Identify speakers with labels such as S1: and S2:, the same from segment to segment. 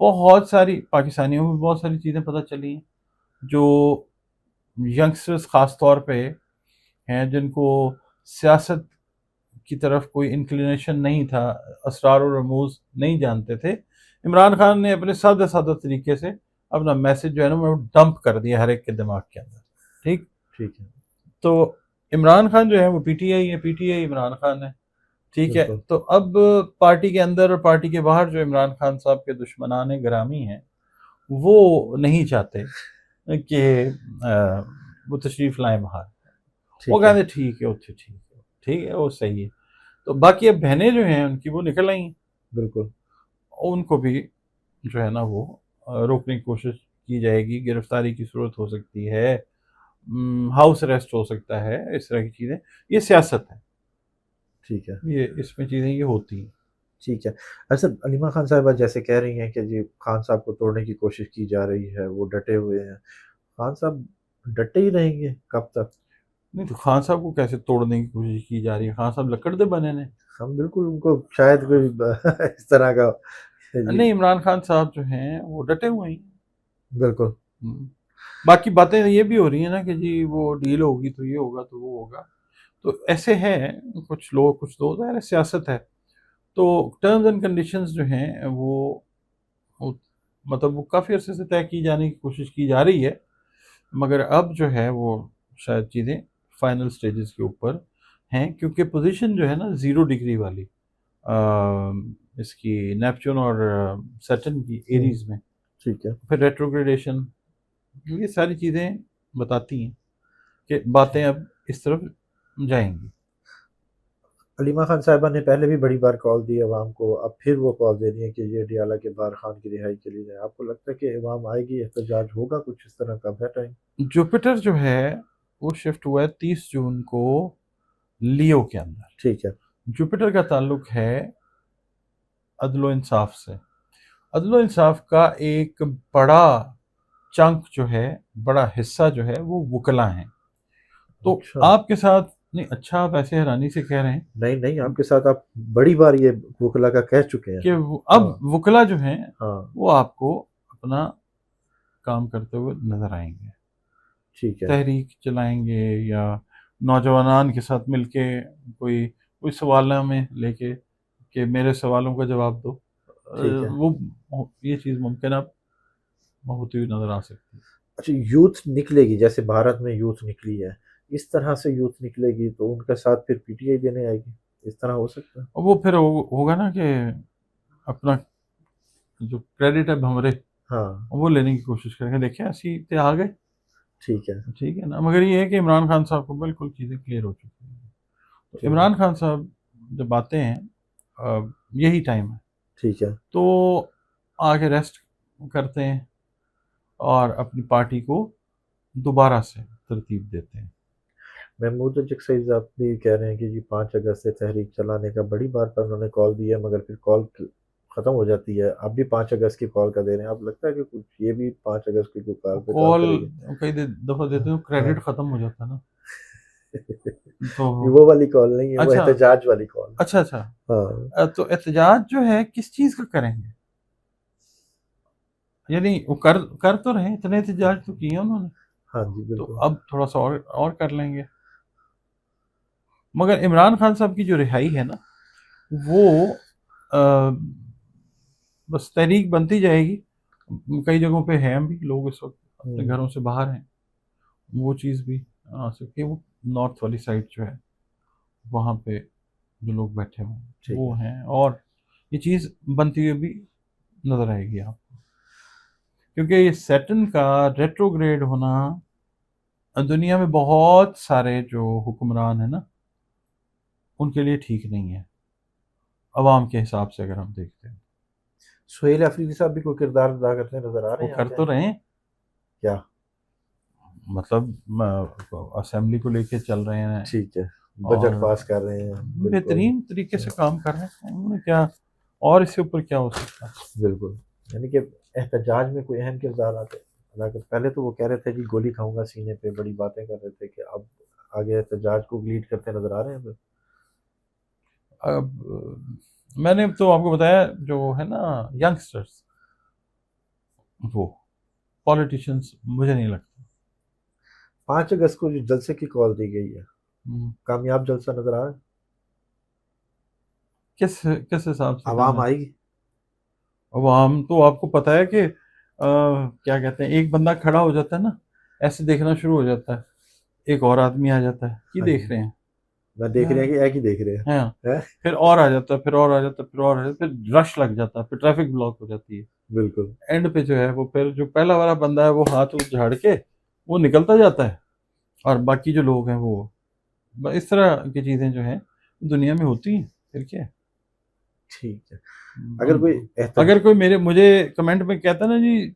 S1: بہت ساری پاکستانیوں میں بہت ساری چیزیں پتہ چلی ہیں جو ینگسٹرز خاص طور پہ ہیں جن کو سیاست کی طرف کوئی انکلینیشن نہیں تھا، اسرار و رموز نہیں جانتے تھے. عمران خان نے اپنے سادہ سادہ طریقے سے اپنا میسج جو ہے نا وہ ڈمپ کر دیا ہر ایک کے دماغ کے اندر. ٹھیک
S2: ٹھیک ہے.
S1: تو عمران خان جو ہے وہ پی ٹی آئی ہے، P T I Imran Khan ہے. ٹھیک ہے.
S2: بالکل.
S1: تو اب پارٹی کے اندر اور پارٹی کے باہر جو عمران خان صاحب کے دشمنان گرامی ہیں وہ نہیں چاہتے کہ وہ تشریف لائیں باہر. وہ
S2: ٹھیک ہے.
S1: کہتے ٹھیک ہے ٹھیک ہے وہ صحیح ہے. تو باقی اب بہنیں جو ہیں ان کی وہ نکل آئیں،
S2: بالکل.
S1: ان کو بھی جو ہے نا وہ روکنے کی کوشش کی جائے گی. گرفتاری کی صورت ہو سکتی ہے، ہاؤس اریسٹ ہو سکتا ہے، اس طرح کی چیزیں. یہ سیاست ہے،
S2: ٹھیک ہے.
S1: یہ اس میں چیزیں یہ ہوتی ہیں.
S2: ٹھیک ہے. اچھا علیمہ خان صاحبہ جیسے کہہ رہی ہیں کہ جی خان صاحب کو توڑنے کی کوشش کی جا رہی ہے، وہ ڈٹے ہوئے ہیں. خان صاحب ڈٹے ہی رہیں گے کب تک؟
S1: نہیں تو خان صاحب کو کیسے توڑنے کی کوشش کی جا رہی ہے؟ خان صاحب لکڑ دے بنے نے.
S2: ہم بالکل ان کو شاید کوئی اس طرح کا جی.
S1: نہیں، عمران خان صاحب جو ہیں وہ ڈٹے ہوئے ہیں.
S2: بالکل.
S1: باقی باتیں یہ بھی ہو رہی ہیں نا کہ جی وہ ڈیل ہوگی تو یہ ہوگا تو وہ ہوگا. تو ایسے ہیں کچھ لوگ کچھ دو، ظاہر ہے سیاست ہے. تو ٹرمز اینڈ کنڈیشنز جو ہیں وہ مطلب وہ کافی عرصے سے طے کی جانے کی کوشش کی جا رہی ہے، مگر اب جو ہے وہ شاید چیزیں فائنل سٹیجز کے اوپر ہیں، کیونکہ پوزیشن جو ہے نا 0 ڈگری والی اس کی نیپچون اور سیٹرن کی ایریز میں،
S2: ٹھیک ہے.
S1: پھر ریٹروگریڈیشن، یہ ساری چیزیں بتاتی ہیں کہ باتیں اب اس طرف جائیں گی.
S2: علیمہ خان صاحبہ نے پہلے بھی بڑی بار کال دی عوام کو، اب پھر وہ کال دے رہی ہیں کہ یہ ڈیالہ کے باہر خان کی رہائی کے لیے جائے. آپ کو لگتا ہے کہ عوام آئے گی، احتجاج ہوگا کچھ اس طرح کا؟ ہے ٹائم؟
S1: جوپیٹر جو ہے وہ شفٹ ہوا ہے 30 جون کو لیو کے اندر.
S2: ٹھیک ہے.
S1: جوپیٹر کا تعلق ہے عدل و انصاف سے. عدل و انصاف کا ایک بڑا چنک جو ہے، بڑا حصہ جو ہے وہ وکلا ہیں. تو
S2: اچھا.
S1: آپ کے ساتھ نہیں، اچھا آپ ایسے حیرانی سے کہہ رہے ہیں
S2: نہیں آپ کے ساتھ آپ بڑی بار یہ وکلا کا کہہ چکے ہیں.
S1: کہ اب
S2: ہاں.
S1: وکلا جو ہیں
S2: ہاں.
S1: وہ آپ کو اپنا کام کرتے ہوئے نظر آئیں گے.
S2: ٹھیک ہے.
S1: تحریک چلائیں گے یا نوجوانان کے ساتھ مل کے کوئی سوالوں میں لے کے کہ میرے سوالوں کا جواب دو.
S2: ٹھیک ہے.
S1: وہ یہ چیز ممکن اب ہوتی ہوئی نظر آ سکتی ہے.
S2: اچھا یوتھ نکلے گی، جیسے بھارت میں یوتھ نکلی ہے، اس طرح سے یوتھ نکلے گی تو ان کے ساتھ پھر پی ٹی آئی دینے آئے گی، اس طرح ہو سکتا ہے؟
S1: وہ پھر ہوگا نا کہ اپنا جو کریڈٹ ہے ہمارے
S2: ہاں.
S1: وہ لینے کی کوشش کریں گے. دیکھیں ایسی تے آ گئے.
S2: ٹھیک ہے.
S1: ٹھیک ہے نا. مگر یہ ہے کہ عمران خان صاحب کو بالکل چیزیں کلیئر ہو چکی ہیں. تو
S2: ٹھیک ہے.
S1: عمران خان صاحب جب آتے ہیں یہی ٹائم ہے
S2: ٹھیک ہے.
S1: تو آگے ریسٹ کرتے ہیں اور اپنی پارٹی کو دوبارہ سے ترتیب دیتے ہیں.
S2: محمود چکسئی صاحب بھی کہہ رہے ہیں کہ جی 5 اگست سے تحریک چلانے کا بڑی بار پر انہوں نے کال دی ہے، مگر پھر کال ختم ہو جاتی ہے. اب بھی 5 اگست کی کال کا دے رہے ہیں. اب لگتا ہے کہ کچھ یہ بھی 5 اگست کی کوئی کال پہ کال
S1: کال
S2: کرے گی؟
S1: کئی دفعہ دیتے ہیں کریڈٹ ختم ہو جاتا ہے نا. تو
S2: وہ والی کال نہیں ہے، وہ
S1: اچھا
S2: احتجاج والی کال.
S1: اچھا
S2: ہاں.
S1: تو احتجاج جو ہے کس چیز کا کریں گے؟ یعنی وہ کر تو رہے، اتنے احتجاج تو کیے انہوں نے.
S2: ہاں جی
S1: تو
S2: بالکل.
S1: اب تھوڑا سا اور کر لیں گے. مگر عمران خان صاحب کی جو رہائی ہے نا وہ بس تحریک بنتی جائے گی. کئی جگہوں پہ ہیں بھی لوگ اس وقت اپنے گھروں سے باہر ہیں، وہ چیز بھی آ سکتی ہے. وہ نارتھ والی سائڈ جو ہے وہاں پہ جو لوگ بیٹھے ہوئے وہ ہیں، اور یہ چیز بنتی ہوئی بھی نظر آئے گی آپ کو، کیونکہ یہ سیٹن کا ریٹروگریڈ ہونا دنیا میں بہت سارے جو حکمران ہیں نا ان کے لیے ٹھیک نہیں ہے عوام کے حساب سے. اگر ہم دیکھتے ہیں
S2: سہیل افریدی صاحب بھی کوئی کردار ادا کرتے نظر آ رہے
S1: وہ
S2: ہیں.
S1: کر تو رہے ہیں،
S2: کیا
S1: مطلب اسمبلی کو لے کے چل رہے ہیں،
S2: ٹھیک ہے، بجٹ پاس کر رہے ہیں.
S1: بہترین طریقے سے کام کر رہے ہیں. انہوں نے کیا اور اس سے اوپر کیا ہو سکتا ہے؟
S2: بالکل. یعنی کہ احتجاج میں کوئی اہم کردار ادا کر. پہلے تو وہ کہہ رہے تھے جی گولی کھاؤں گا سینے پہ، بڑی باتیں کر رہے تھے، کہ اب آگے احتجاج کو لیڈ کرتے نظر آ رہے ہیں.
S1: اب میں نے تو آپ کو بتایا جو ہے نا ینگسٹرز وہ پالیٹیشینس مجھے نہیں لگتا.
S2: 5 اگست کو جو جلسے کی کال دی گئی ہے، کامیاب جلسہ نظر آ رہا ہے؟
S1: کس حساب سے
S2: عوام آئے گی؟
S1: عوام تو آپ کو پتہ ہے کہ کیا کہتے ہیں، ایک بندہ کھڑا ہو جاتا ہے نا، ایسے دیکھنا شروع ہو جاتا ہے، ایک اور آدمی آ جاتا ہے کہ دیکھ رہے ہیں،
S2: نہ دیکھ رہے ہیں کہ ایک ہی دیکھ رہے ہیں.
S1: ہاں، پھر اور آ جاتا ہے، پھر اور آ جاتا ہے، پھر اور آ جاتا ہے، پھر رش لگ جاتا ہے، پھر ٹریفک بلاک ہو جاتی ہے.
S2: بالکل.
S1: اینڈ پہ جو ہے وہ پھر جو پہلا والا بندہ ہے وہ ہاتھ جھاڑ کے وہ نکلتا جاتا ہے، اور باقی جو لوگ ہیں وہ اس طرح کی چیزیں جو ہیں دنیا میں ہوتی ہیں. پھر کیا ہے،
S2: ٹھیک ہے. اگر
S1: کوئی مجھے کمنٹ میں کہتا ہے نا جی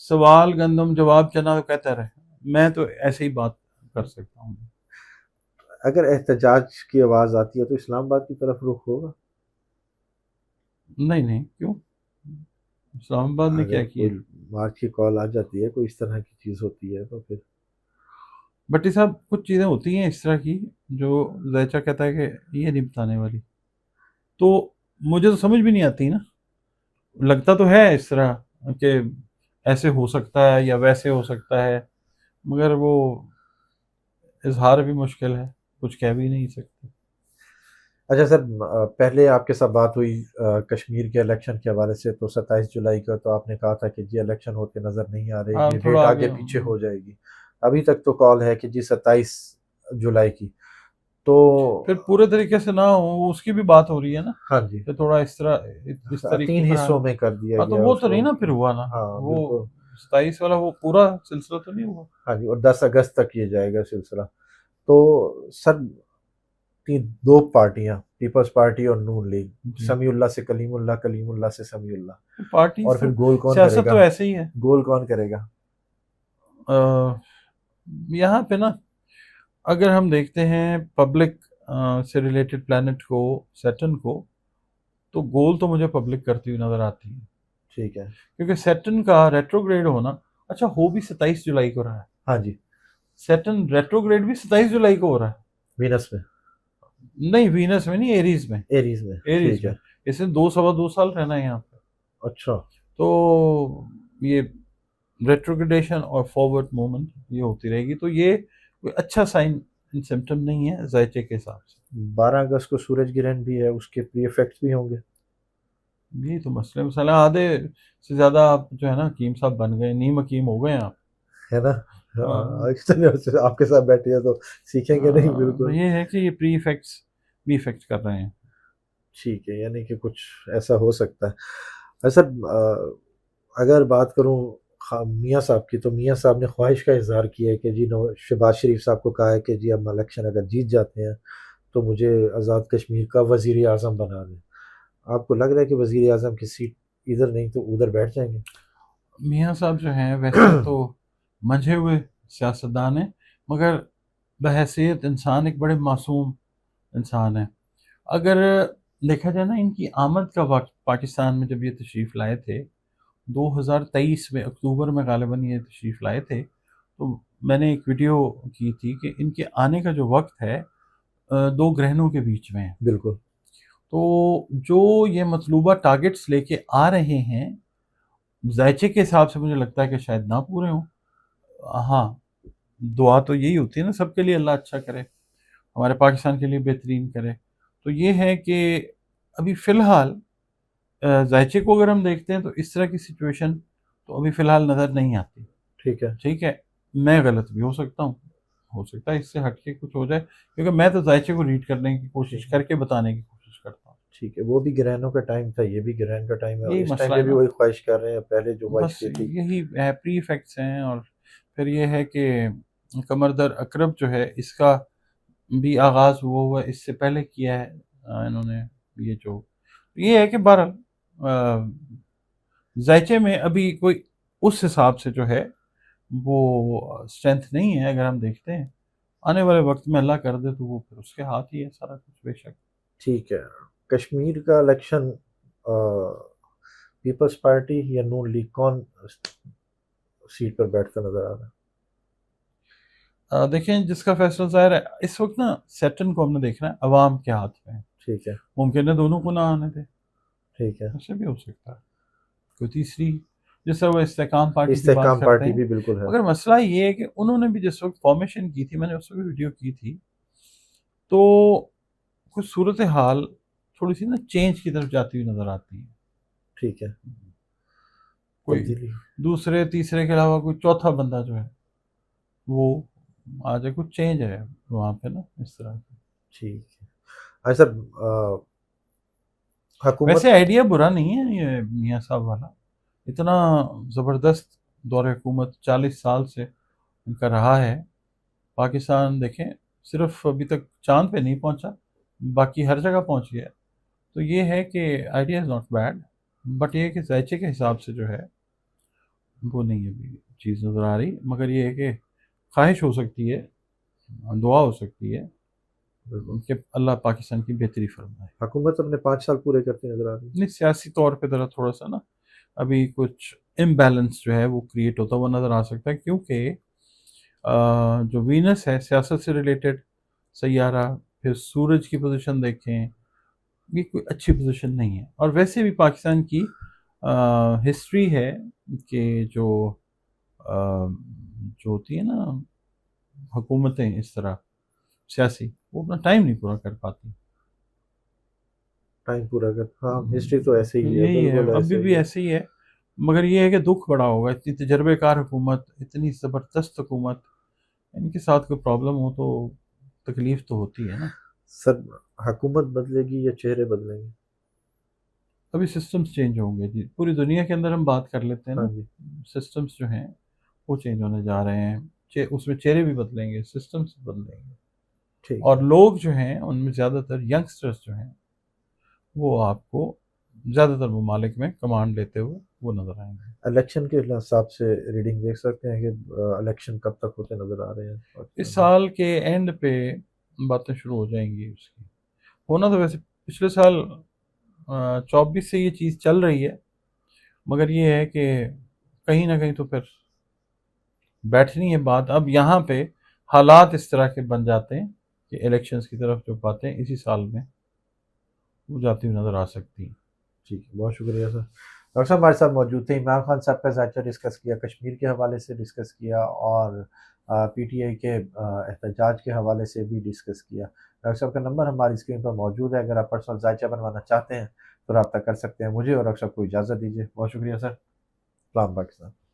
S1: سوال گندم جواب چنا، تو کہتا رہے، میں تو ایسے ہی بات کر سکتا ہوں.
S2: اگر احتجاج کی آواز آتی ہے تو اسلام آباد کی طرف رخ ہوگا؟
S1: نہیں، کیوں؟ اسلام آباد نے کیا کیا؟
S2: مارچ کی کال آ جاتی ہے، کوئی اس طرح کی چیز ہوتی ہے تو پھر
S1: بٹی صاحب کچھ چیزیں ہوتی ہیں اس طرح کی جو زیچہ کہتا ہے کہ یہ نہیں بتانے والی، تو مجھے تو سمجھ بھی نہیں آتی نا. لگتا تو ہے اس طرح کہ ایسے ہو سکتا ہے یا ویسے ہو سکتا ہے، مگر وہ اظہار بھی مشکل ہے، کچھ کہہ بھی نہیں سکتے.
S2: اچھا سر، پہلے آپ کے ساتھ بات ہوئی کشمیر کے الیکشن کے حوالے سے، تو 27 جولائی کا تو آپ نے کہا تھا کہ جی الیکشن ہوتے نظر نہیں آ رہے، یہ ڈیٹ آگے پیچھے ہو جائے گی. ابھی تک تو کال ہے کہ جی 27 جولائی کی، تو
S1: پھر پورے طریقے سے نہ ہو اس کی بھی بات ہو رہی ہے نا.
S2: ہاں جی،
S1: کہ تھوڑا اس طرح اس طریقے
S2: 3 حصوں میں کر دیا
S1: تو
S2: گیا
S1: وہ
S2: اس
S1: تو
S2: کو.
S1: نہیں نا پھر ہوا نا.
S2: ہاں
S1: وہ
S2: بالکل.
S1: 27 والا وہ پورا سلسلہ تو نہیں ہوا.
S2: ہاں جی، اور 10 اگست تک یہ جائے گا سلسلہ. تو سر 2 پارٹیاں، پیپلز پارٹی اور نون لیگ، سمیع اللہ سے کلیم اللہ، کلیم اللہ سے سمیع اللہ،
S1: پارٹی
S2: اور پھر گول کون
S1: سیاست
S2: کرے گا؟
S1: تو ایسے ہی ہے.
S2: گول کون کرے گا؟
S1: یہاں پہ نا اگر ہم دیکھتے ہیں پبلک سے ریلیٹڈ پلانٹ کو، سیٹرن کو، تو گول تو مجھے پبلک کرتی ہوئی نظر آتی ہے.
S2: ٹھیک ہے.
S1: کیونکہ سیٹرن کا ریٹروگریڈ ہونا، اچھا ہو بھی 27 جولائی کو رہا ہے.
S2: ہاں جی،
S1: سیٹرن ریٹروگریڈ بھی 27 جولائی کو ہو رہا ہے.
S2: وینس میں
S1: نہیں، وینس میں نہیں، ایریز میں.
S2: ایریز میں. ٹھیک ہے.
S1: اس نے 2 سوا 2 سال رہنا ہے یہاں پہ.
S2: اچھا.
S1: تو یہ ریٹروگریڈیشن اور فارورڈ موومنٹ یہ ہوتی رہے گی، تو یہ کوئی اچھا سائن سمٹم نہیں ہے ذائچے کے حساب سے.
S2: 12 اگست کو سورج گرہن بھی ہے، اس کے پری افیکٹس بھی ہوں گے.
S1: یہی تو مسئلہ، مثلا آدھے سے زیادہ آپ جو ہے نا حکیم صاحب بن گئے، نیم حکیم ہو گئے آپ،
S2: ہے نا. آپ کے ساتھ بیٹھے ہیں تو سیکھیں گے نہیں. بالکل.
S1: یہ ہے کہ یہ پری افیکٹس بھی افیکٹ کر رہے ہیں.
S2: ٹھیک ہے، یعنی کہ کچھ ایسا ہو سکتا ہے. سر اگر بات کروں میاں صاحب کی، تو میاں صاحب نے خواہش کا اظہار کیا ہے کہ جی شہباز شریف صاحب کو کہا ہے کہ جی ہم الیکشن اگر جیت جاتے ہیں تو مجھے آزاد کشمیر کا وزیر اعظم بنا دیں. آپ کو لگ رہا ہے کہ وزیر اعظم کی سیٹ ادھر نہیں تو ادھر بیٹھ جائیں گے؟
S1: میاں صاحب جو ہیں ویسے تو منجھے ہوئے سیاستدان ہیں، مگر بحیثیت انسان ایک بڑے معصوم انسان ہیں. اگر دیکھا جائے نا ان کی آمد کا وقت پاکستان میں جب یہ تشریف لائے تھے 2023 میں اکتوبر میں غالباً یہ تشریف لائے تھے، تو میں نے ایک ویڈیو کی تھی کہ ان کے آنے کا جو وقت ہے 2 گرہنوں کے بیچ میں ہے.
S2: بالکل.
S1: تو جو یہ مطلوبہ ٹارگٹس لے کے آ رہے ہیں ذائچے کے حساب سے مجھے لگتا ہے کہ شاید نہ پورے ہوں. ہاں، دعا تو یہی ہوتی ہے نا سب کے لیے، اللہ اچھا کرے، ہمارے پاکستان کے لیے بہترین کرے. تو یہ ہے کہ ابھی فی الحال ذائچے کو اگر ہم دیکھتے ہیں تو اس طرح کی سچویشن تو ابھی فی الحال نظر نہیں آتی. ٹھیک ہے، میں غلط بھی ہو سکتا ہوں، ہو سکتا ہے اس سے ہٹ کے کچھ ہو جائے، کیونکہ میں تو ذائچے کو ریڈ کرنے کی کوشش کر کے بتانے کی کوشش کرتا ہوں.
S2: ٹھیک ہے، وہ بھی گرہنوں کا ٹائم تھا، یہ بھی گرہن کا ٹائم ہے،
S1: یہی
S2: اس
S1: مسئلہ
S2: ٹائم
S1: ہے
S2: پہ بھی
S1: نا.
S2: وہی خواہش کر رہے ہیں پہلے جو خواہش
S1: بس
S2: کی تھی.
S1: یہی پری افیکٹس ہیں. اور پھر یہ ہے کہ قمردر اقرب جو ہے اس کا بھی آغاز ہوا ہے، اس سے پہلے کیا ہے انہوں نے. یہ ہے کہ بہرحال ذائچے میں ابھی کوئی اس حساب سے جو ہے وہ اسٹرینتھ نہیں ہے. اگر ہم دیکھتے ہیں آنے والے وقت میں اللہ کر دے تو وہ پھر اس کے ہاتھ ہی ہے سارا کچھ بے شک.
S2: ٹھیک ہے. کشمیر کا الیکشن پیپلز پارٹی یا نون لیگ کون سیٹ پر بیٹھتا نظر آ رہا ہے؟
S1: دیکھیں جس کا فیصلہ ظاہر ہے اس وقت نا سیٹن کو ہم نے دیکھنا ہے عوام کے ہاتھ میں.
S2: ٹھیک ہے.
S1: ممکن ہے دونوں کو نہ آنے دے.
S2: ٹھیک ہے.
S1: ایسے بھی ہو سکتا ہے کوئی تیسری جس طرح وہ استحکام پارٹی کی بات
S2: استحکام
S1: کرتے
S2: پارٹی
S1: ہیں.
S2: بھی بالکل ہے.
S1: مگر مسئلہ یہ ہے کہ انہوں نے بھی جس وقت فارمیشن کی تھی، میں نے اس وقت ویڈیو کی تھی، تو کچھ صورتحال تھوڑی سی نا چینج کی طرف جاتی ہوئی نظر آتی ہے.
S2: ٹھیک ہے.
S1: کوئی
S2: تبدیلی.
S1: دوسرے تیسرے کے علاوہ کوئی چوتھا بندہ جو ہے وہ آ جائے، کچھ چینج ہے وہاں پہ نا اس طرح کی.
S2: ٹھیک ہے. اچھا سر، حکومت
S1: ویسے آئیڈیا برا نہیں ہے یہ میاں صاحب والا، اتنا زبردست دور حکومت 40 سال سے ان کا رہا ہے. پاکستان دیکھیں صرف ابھی تک چاند پہ نہیں پہنچا، باقی ہر جگہ پہنچ گیا. تو یہ ہے کہ idea is not bad, but یہ ہے کہ ذائچے کے حساب سے جو ہے وہ نہیں ابھی چیز نظر آ رہی. مگر یہ ہے کہ خواہش ہو سکتی ہے، دعا ہو سکتی ہے کہ اللہ پاکستان کی بہتری فرمائے.
S2: حکومت اپنے 5 سال پورے کرتی نظر آ رہی ہے.
S1: نہیں، سیاسی طور پہ ذرا تھوڑا سا نا ابھی کچھ امبیلنس جو ہے وہ کریٹ ہوتا ہوا نظر آ سکتا ہے، کیونکہ جو وینس ہے سیاست سے ریلیٹڈ سیارہ، پھر سورج کی پوزیشن دیکھیں، یہ کوئی اچھی پوزیشن نہیں ہے. اور ویسے بھی پاکستان کی ہسٹری ہے کہ جو ہوتی ہیں نا حکومتیں اس طرح سیاسی، وہ اپنا ٹائم نہیں پورا کر پاتی.
S2: ٹائم پورا کر. ہاں ہسٹری تو ایسے ہی ہے،
S1: یہی ہے،
S2: بالکل
S1: ابھی
S2: ایسے
S1: بھی
S2: ہی ہے.
S1: ایسے ہی ہے. مگر یہ ہے کہ دکھ بڑا ہوگا، اتنی تجربے کار حکومت، اتنی زبردست حکومت، ان کے ساتھ کوئی پرابلم ہو تو تکلیف تو ہوتی ہے نا.
S2: سر حکومت بدلے گی یا چہرے بدلیں گے؟
S1: ابھی سسٹمز چینج ہوں گے جی، پوری دنیا کے اندر ہم بات کر لیتے ہیں نا.
S2: ہاں جی.
S1: سسٹمز جو ہیں وہ چینج ہونے جا رہے ہیں، اس میں چہرے بھی بدلیں گے، سسٹمز بدلیں گے.
S2: ٹھیک.
S1: اور لوگ جو ہیں ان میں زیادہ تر ینگسٹرز جو ہیں وہ آپ کو زیادہ تر ممالک میں کمانڈ لیتے ہوئے وہ نظر آئیں گے.
S2: الیکشن کے حساب سے ریڈنگ دیکھ سکتے ہیں کہ الیکشن کب تک ہوتے نظر آ رہے ہیں؟
S1: اس سال کے اینڈ پہ باتیں شروع ہو جائیں گی. اس کی ہونا تو ویسے پچھلے سال 24 سے یہ چیز چل رہی ہے، مگر یہ ہے کہ کہیں نہ کہیں تو پھر بیٹھنی ہے بات. اب یہاں پہ حالات اس طرح کے بن جاتے ہیں کہ الیکشنز کی طرف جو باتیں اسی سال میں وہ جاتی ہوئی نظر آ سکتی ہیں.
S2: ٹھیک ہے، بہت شکریہ سر. ڈاکٹر صاحب ہمارے ساتھ موجود تھے. عمران خان صاحب کا ذائچہ ڈسکس کیا، کشمیر کے حوالے سے ڈسکس کیا، اور پی ٹی آئی کے احتجاج کے حوالے سے بھی ڈسکس کیا. ڈاکٹر صاحب کا نمبر ہماری اسکرین پر موجود ہے، اگر آپ پرسنل ذائچہ بنوانا چاہتے ہیں تو رابطہ کر سکتے ہیں. مجھے اور ڈاکٹر صاحب کو اجازت دیجیے. بہت شکریہ سر. سلام پاکستان.